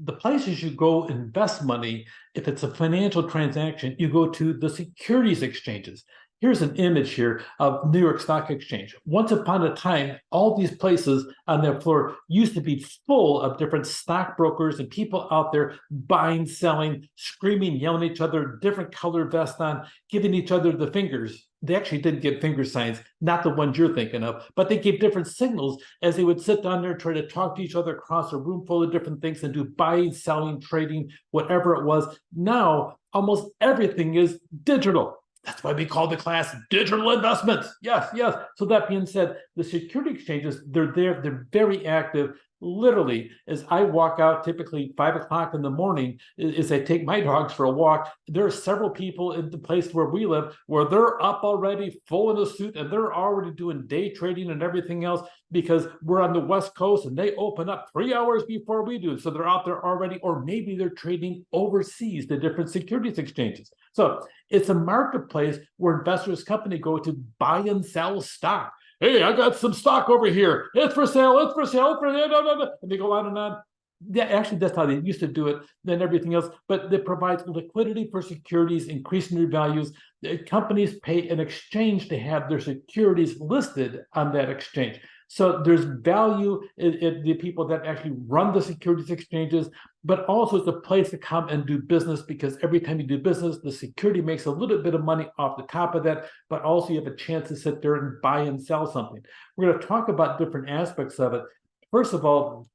the places you go invest money, if it's a financial transaction, you go to the securities exchanges. Here's an image here of New York Stock Exchange. Once upon a time, all these places on their floor used to be full of different stockbrokers and people out there buying, selling, screaming, yelling at each other, different color vests on, giving each other the fingers. They actually did give finger signs, not the ones you're thinking of, but they gave different signals as they would sit down there, try to talk to each other across a room full of different things and do buying, selling, trading, whatever it was. Now, almost everything is digital. That's why we call the class digital investments. Yes, yes. So that being said, the security exchanges, they're there, they're very active. Literally, as I walk out, typically 5 o'clock in the morning, as I take my dogs for a walk, there are several people in the place where we live where they're up already, full in a suit, and they're already doing day trading and everything else because we're on the West Coast and they open up 3 hours before we do. So they're out there already, or maybe they're trading overseas to different securities exchanges. So it's a marketplace where investors' company go to buy and sell stock. Hey, I got some stock over here. It's for sale. It's for sale. It's for sale. And they go on and on. Yeah, actually, that's how they used to do it. Then everything else, but they provide liquidity for securities, increasing their values. The companies pay an exchange to have their securities listed on that exchange. So there's value in the people that actually run the securities exchanges, but also it's a place to come and do business because every time you do business, the security makes a little bit of money off the top of that, but also you have a chance to sit there and buy and sell something. We're going to talk about different aspects of it. First of all,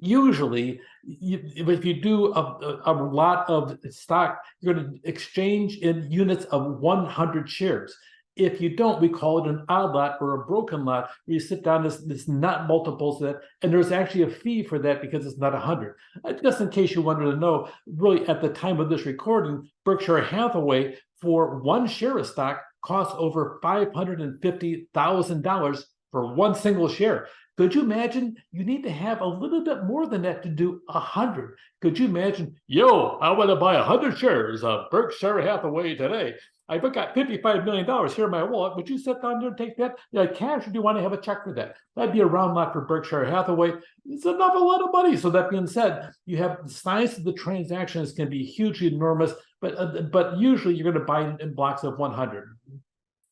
usually, if you do a lot of stock, you're going to exchange in units of 100 shares. If you don't, we call it an odd lot or a broken lot, where you sit down, this not multiples of that, and there's actually a fee for that because it's not 100. Just in case you wanted to know, really at the time of this recording, Berkshire Hathaway, for one share of stock, costs over $550,000 for one single share. Could you imagine? You need to have a little bit more than that to do 100. Could you imagine? Yo, I want to buy 100 shares of Berkshire Hathaway today. I've got $55 million here in my wallet. Would you sit down there and take that cash, or do you want to have a check for that? That'd be a round lot for Berkshire Hathaway. It's a lot of money. So that being said, you have the size of the transactions can be hugely enormous, but usually you're going to buy in blocks of 100.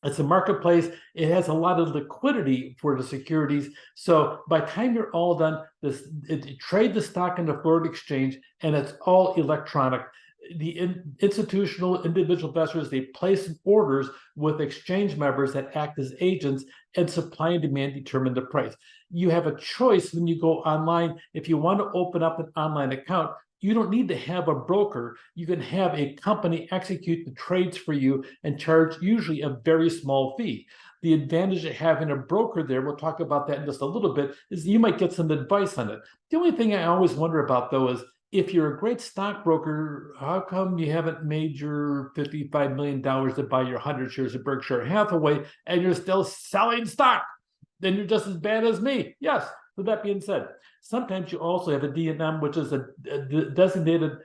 It's a marketplace. It has a lot of liquidity for the securities. So by the time you're all done, you trade the stock in the Florida Exchange, and it's all electronic. The institutional individual investors, they place orders with exchange members that act as agents, and supply and demand determine the price. You have a choice when you go online. If you want to open up an online account, you don't need to have a broker. You can have a company execute the trades for you and charge usually a very small fee. The advantage of having a broker there, we'll talk about that in just a little bit, is you might get some advice on it. The only thing I always wonder about, though, is if you're a great stockbroker, how come you haven't made your $55 million to buy your 100 shares of Berkshire Hathaway and you're still selling stock? Then you're just as bad as me. Yes. So that being said, sometimes you also have a D&M, which is a designated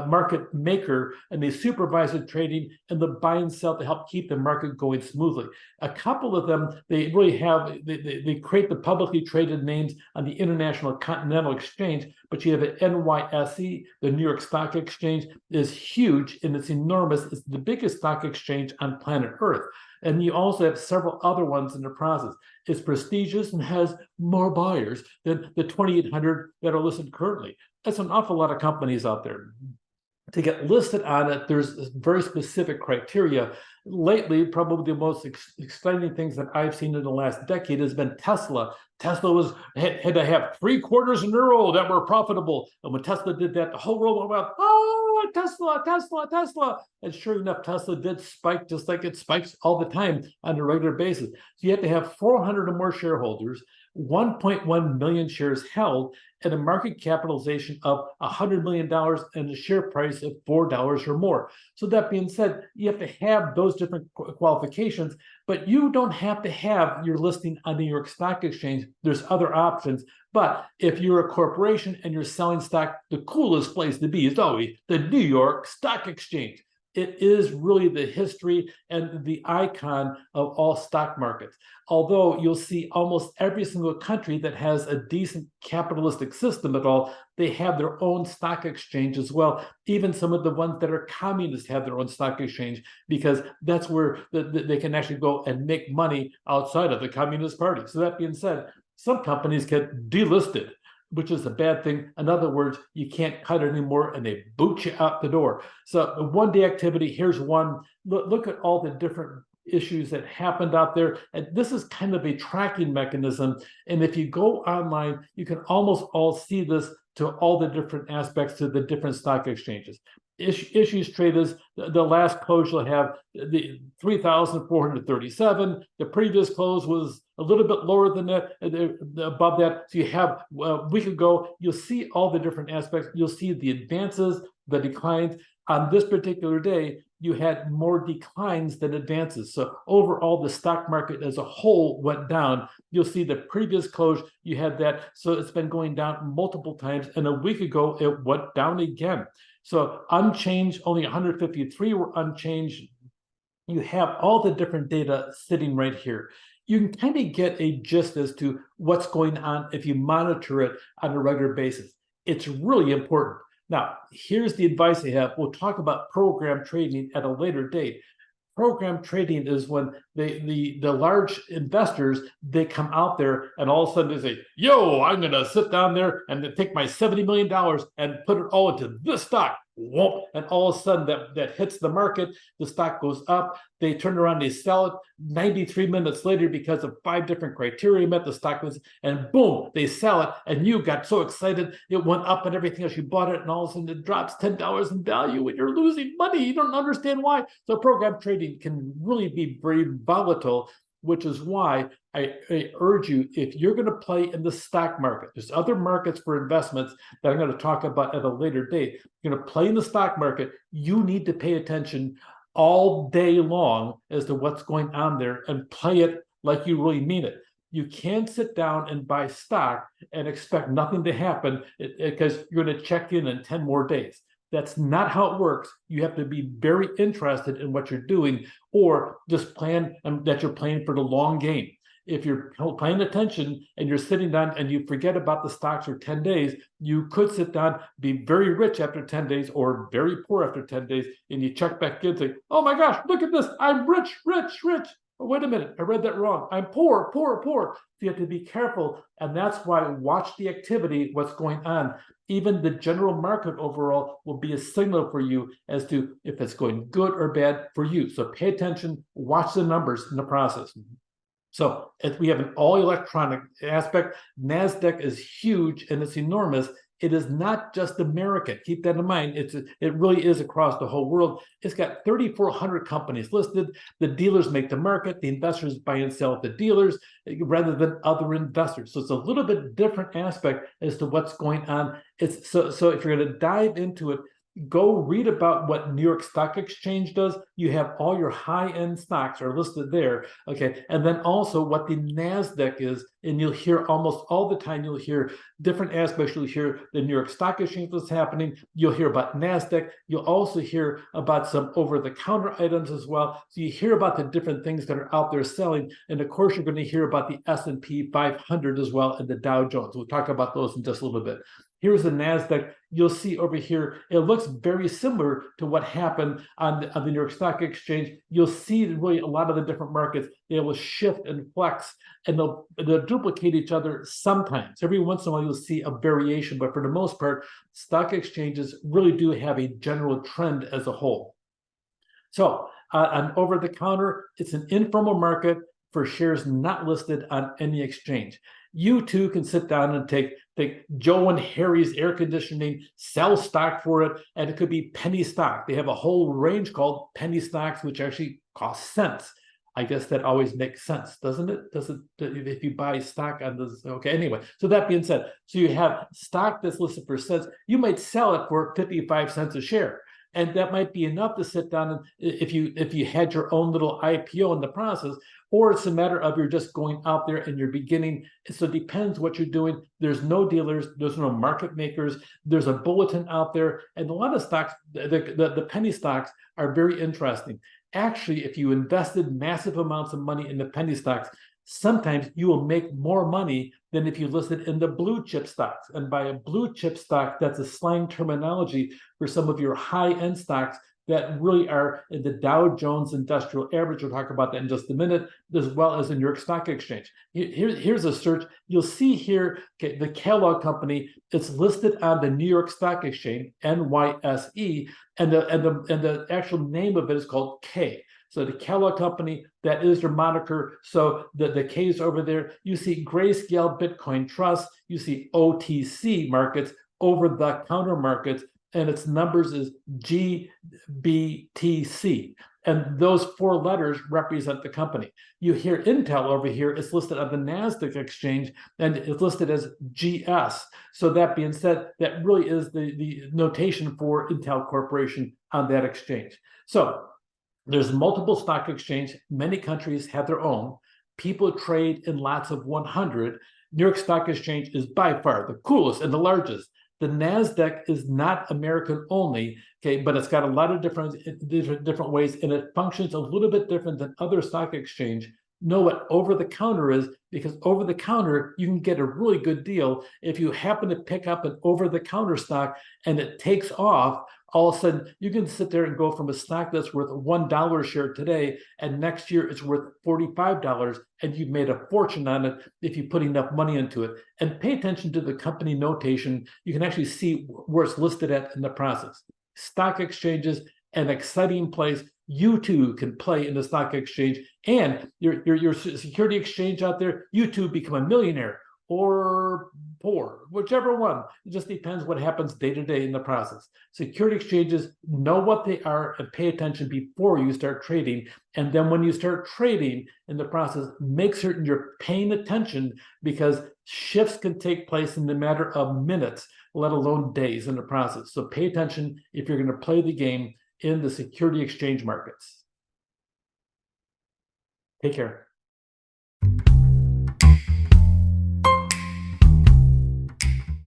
market maker, and they supervise the trading and the buy and sell to help keep the market going smoothly. A couple of them, they really have, they create the publicly traded names on the International Continental Exchange, but you have an NYSE, the New York Stock Exchange, is huge and it's enormous. It's the biggest stock exchange on planet Earth. And you also have several other ones in the process. It's prestigious and has more buyers than the 2,800 that are listed currently. That's an awful lot of companies out there. To get listed on it, there's very specific criteria. Lately, probably the most exciting things that I've seen in the last decade has been Tesla. Tesla had to have 3 quarters in a row that were profitable. And when Tesla did that, the whole world went, oh, Tesla, Tesla, Tesla. And sure enough, Tesla did spike just like it spikes all the time on a regular basis. So you have to have 400 or more shareholders, 1.1 million shares held, and a market capitalization of $100 million and a share price of $4 or more. So that being said, you have to have those different qualifications, but you don't have to have your listing on the New York Stock Exchange. There's other options. But if you're a corporation and you're selling stock, the coolest place to be is always the New York Stock Exchange. It is really the history and the icon of all stock markets. Although you'll see almost every single country that has a decent capitalistic system at all, they have their own stock exchange as well. Even some of the ones that are communist have their own stock exchange, because that's where they can actually go and make money outside of the Communist Party. So that being said, some companies get delisted, which is a bad thing. In other words, you can't cut it anymore and they boot you out the door. So one day activity, here's one. Look at all the different issues that happened out there. And this is kind of a tracking mechanism. And if you go online, you can almost all see this to all the different aspects to the different stock exchanges. Issues traded, the last close you'll have the 3,437. The previous close was a little bit lower than that, above that. So you have a week ago, you'll see all the different aspects. You'll see the advances, the declines. On this particular day, you had more declines than advances. So overall, the stock market as a whole went down. You'll see the previous close, you had that. So it's been going down multiple times. And a week ago, it went down again. So unchanged, only 153 were unchanged. You have all the different data sitting right here. You can kind of get a gist as to what's going on if you monitor it on a regular basis. It's really important. Now, here's the advice I have. We'll talk about program trading at a later date. Program trading is when the large investors, they come out there and all of a sudden they say, yo, I'm going to sit down there and take my $70 million and put it all into this stock. Whoop. And all of a sudden that hits the market, the stock goes up, they turn around, they sell it 93 minutes later because of 5 different criteria met, the stock was, and boom, they sell it, and you got so excited, it went up and everything else, you bought it, and all of a sudden it drops $10 in value, and you're losing money, you don't understand why. So program trading can really be very volatile, which is why I urge you, if you're going to play in the stock market, there's other markets for investments that I'm going to talk about at a later date. You're going to play in the stock market, you need to pay attention all day long as to what's going on there and play it like you really mean it. You can't sit down and buy stock and expect nothing to happen because you're going to check in 10 more days. That's not how it works. You have to be very interested in what you're doing, or just plan that you're playing for the long game. If you're paying attention and you're sitting down and you forget about the stocks for 10 days, you could sit down, be very rich after 10 days or very poor after 10 days, and you check back in and say, oh my gosh, look at this, I'm rich, rich, rich. Oh, wait a minute, I read that wrong. I'm poor, poor, poor. So you have to be careful, and that's why watch the activity, what's going on. Even the general market overall will be a signal for you as to if it's going good or bad for you. So pay attention, watch the numbers in the process. So if we have an all-electronic aspect, NASDAQ is huge and it's enormous. It is not just America. Keep that in mind. It really is across the whole world. It's got 3,400 companies listed. The dealers make the market. The investors buy and sell at the dealers rather than other investors. So it's a little bit different aspect as to what's going on. So if you're going to dive into it, go read about what New York Stock Exchange does. You have all your high-end stocks are listed there, okay? And then also what the NASDAQ is, and you'll hear almost all the time, you'll hear different aspects. You'll hear the New York Stock Exchange was happening. You'll hear about NASDAQ. You'll also hear about some over-the-counter items as well. So you hear about the different things that are out there selling. And of course, you're going to hear about the S&P 500 as well and the Dow Jones. We'll talk about those in just a little bit. Here's the NASDAQ. You'll see over here, it looks very similar to what happened on the New York Stock Exchange. You'll see really a lot of the different markets, they will shift and flex, and they'll duplicate each other sometimes. Every once in a while, you'll see a variation, but for the most part, stock exchanges really do have a general trend as a whole. So on over-the-counter, it's an informal market for shares not listed on any exchange. You too can sit down and take Joe and Harry's air conditioning, sell stock for it, and it could be penny stock. They have a whole range called penny stocks, which actually cost cents. I guess that always makes sense, doesn't it? If you buy stock on this, okay, anyway. So that being said, so you have stock that's listed for cents, you might sell it for 55 cents a share. And that might be enough to sit down and if you had your own little IPO in the process, or it's a matter of you're just going out there and you're beginning. So it depends what you're doing. There's no dealers, there's no market makers, there's a bulletin out there. And a lot of stocks, the penny stocks are very interesting. Actually, if you invested massive amounts of money in the penny stocks, sometimes you will make more money than if you listed in the blue chip stocks. And by a blue chip stock, that's a slang terminology for some of your high-end stocks that really are in the Dow Jones Industrial Average. We'll talk about that in just a minute, as well as the New York Stock Exchange. Here's a search. You'll see here, okay, the Kellogg Company, it's listed on the New York Stock Exchange, NYSE, and the actual name of it is called K. So the Kellogg Company, that is their moniker. So the K's over there. You see Grayscale Bitcoin Trust. You see OTC markets, over-the-counter markets, and its numbers is GBTC. And those four letters represent the company. You hear Intel over here, it's listed on the NASDAQ exchange, and it's listed as GS. So that being said, that really is the notation for Intel Corporation on that exchange. So there's multiple stock exchanges. Many countries have their own. People trade in lots of 100. New York Stock Exchange is by far the coolest and the largest. The NASDAQ is not American only, okay, but it's got a lot of different ways, and it functions a little bit different than other stock exchange. Know what over-the-counter is, because over-the-counter, you can get a really good deal. If you happen to pick up an over-the-counter stock and it takes off, all of a sudden you can sit there and go from a stock that's worth $1 a share today, and next year it's worth $45, and you've made a fortune on it if you put enough money into it. And pay attention to the company notation. You can actually see where it's listed at in the process. Stock exchanges, an exciting place. You too can play in the stock exchange, and your security exchange out there, you too become a millionaire or poor, whichever one. It just depends what happens day to day in the process. Security exchanges, know what they are and pay attention before you start trading. And then when you start trading in the process, make certain you're paying attention, because shifts can take place in the matter of minutes, let alone days in the process. So pay attention if you're going to play the game in the security exchange markets. Take care.